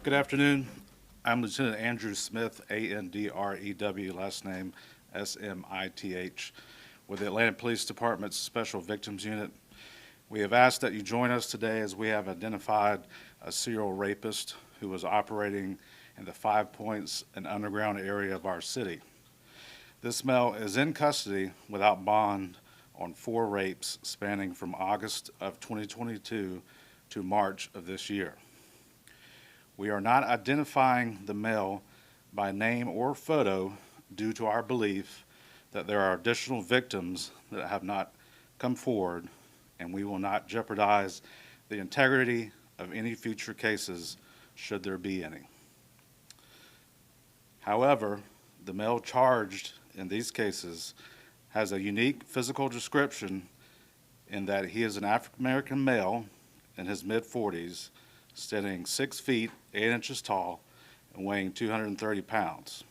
Good afternoon. I'm Lieutenant Andrew Smith, Andrew, last name Smith, with the Atlanta Police Department's Special Victims Unit. We have asked that you join us today as we have identified a serial rapist who was operating in the Five Points and underground area of our city. This male is in custody without bond on 4 rapes spanning from August of 2022 to March of this year. We are not identifying the male by name or photo due to our belief that there are additional victims that have not come forward, and we will not jeopardize the integrity of any future cases should there be any. However, the male charged in these cases has a unique physical description in that he is an African American male in his mid-40s, standing 6 feet 8 inches tall and weighing 230 pounds.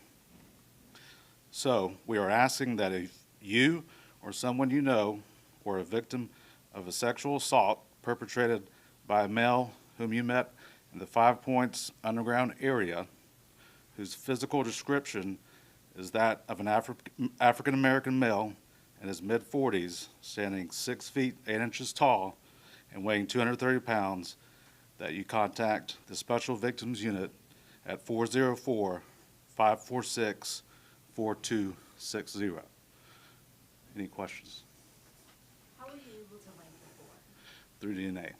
So we are asking that if you or someone you know or a victim of a sexual assault perpetrated by a male whom you met in the Five Points underground area, whose physical description is that of an African American male in his mid-40s, standing 6 feet 8 inches tall and weighing 230 pounds, that you contact the Special Victims Unit at 404-546-4260. Any questions? How were you able to link the 4? Through DNA. And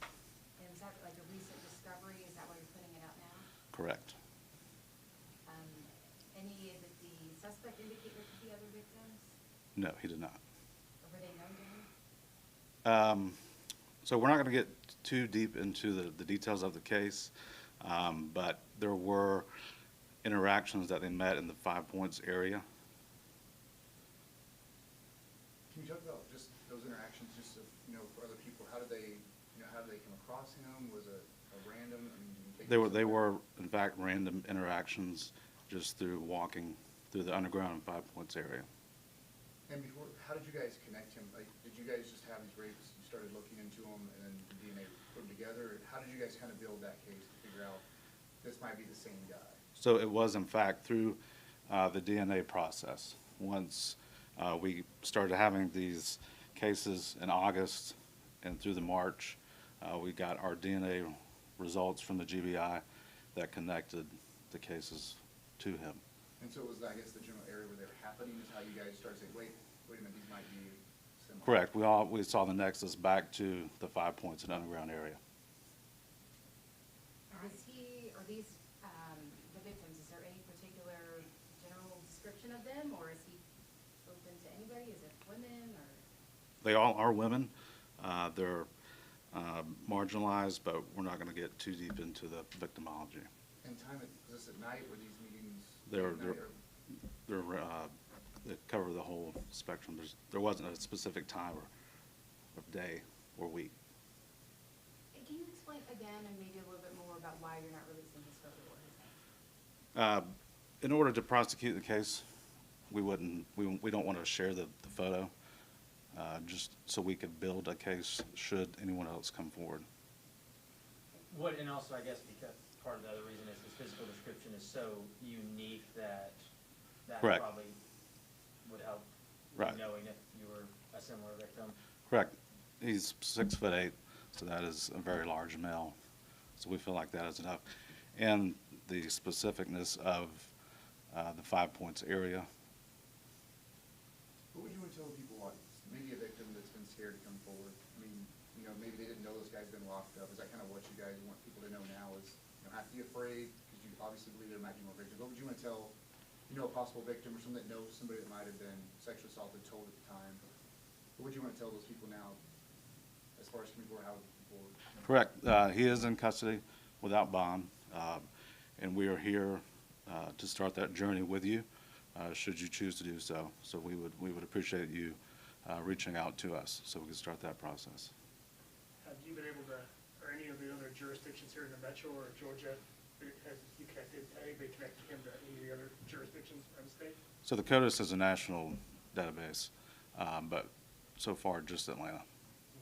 is that like a recent discovery? Is that why you're putting it out now? Correct. Any of the suspect indicate there could be other victims? No, he did not. Or were they known to him? So we're not going to get too deep into the details of the case, but there were interactions that they met in the Five Points area. Can you talk about just those interactions, just so, for other people? How did they come across him? Was it a random? I mean, They were in fact random interactions, just through walking through the underground and Five Points area. And before, how did you guys connect him? Like, did you guys just have these rapes? You started looking into them, and then the DNA put them together. How did you guys kind of build that case to figure out this might be the same guy? So it was in fact through the DNA process. Once we started having these cases in August and through the March, we got our DNA results from the GBI that connected the cases to him. And so it was, I guess, the general area where they were happening is how you guys started saying, wait a minute, these might be similar. Correct. We saw the nexus back to the Five Points and underground area. Are these the victims? Is there any particular general description of them, or is he open to anybody? Is it women or? They all are women. They're marginalized, but we're not going to get too deep into the victimology. And time, was this at night? Were these meetings? They cover the whole spectrum. There wasn't a specific time or day or week. Can you explain again and maybe a little bit more about why you're not releasing his photo or his name? In order to prosecute the case, we don't want to share the photo, just so we could build a case should anyone else come forward. And also, I guess, because part of the other reason is his physical description is so unique that Correct. Probably would help Right. knowing if you were a similar victim. Correct. He's 6'8", so that is a very large male. So we feel like that is enough. And the specificness of the Five Points area. What would you want to tell people, like maybe a victim that's been scared to come forward? I mean, maybe they didn't know this guy's been locked up. Is that kind of what you guys want people to know now? Is not to be afraid, because you obviously believe there might be more victims. What would you want to tell, a possible victim or someone that knows somebody that might have been sexually assaulted, told at the time? What would you want to tell those people now, as far as coming forward, how to come forward? Correct. He is in custody without bond, and we are here to start that journey with you, should you choose to do so. So we would appreciate you reaching out to us so we can start that process. Have you been able to, or any of the other jurisdictions here in the metro or Georgia, has anybody connected him to any of the other jurisdictions in the state? So the CODIS is a national database, but so far just Atlanta.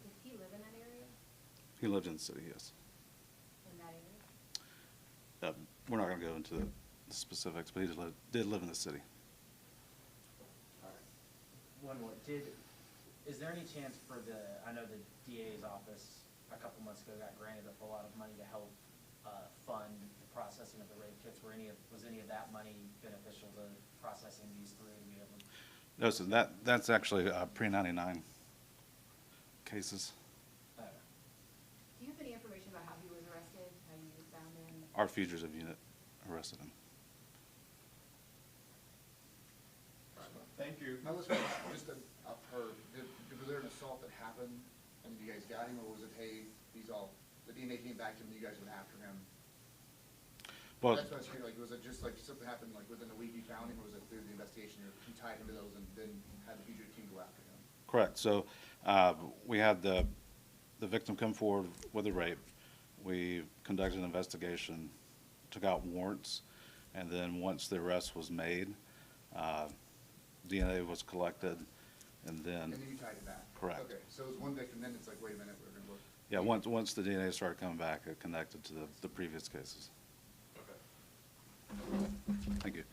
Did he live in that area? He lived in the city, yes. In that area? we're not going to go into the specifics, but he did live in the city. One more, is there any chance for I know the DA's office a couple months ago got granted a lot of money to help fund the processing of the rape kits. Was any of that money beneficial to processing these three to be able to? No, so that's actually pre-99 cases. Do you have any information about how he was arrested, how you found him? Our fugitive unit arrested him. Thank you. Now, listen, just I've heard, was there an assault that happened and you guys got him, or was it, hey, the DNA came back to him and you guys went after him? Well, That's what I was hearing, like, was it just like something happened like within a week you found him, or was it through the investigation, you tied him to those and then had the fugitive team go after him? correct. So we had the victim come forward with a rape. We conducted an investigation, took out warrants, and then once the arrest was made, DNA was collected, and then, And then you tied him back? Correct. Okay, so it was one victim, then it's like, wait a minute, we're gonna look. yeah, once the DNA started coming back, it connected to the previous cases. Okay. Thank you.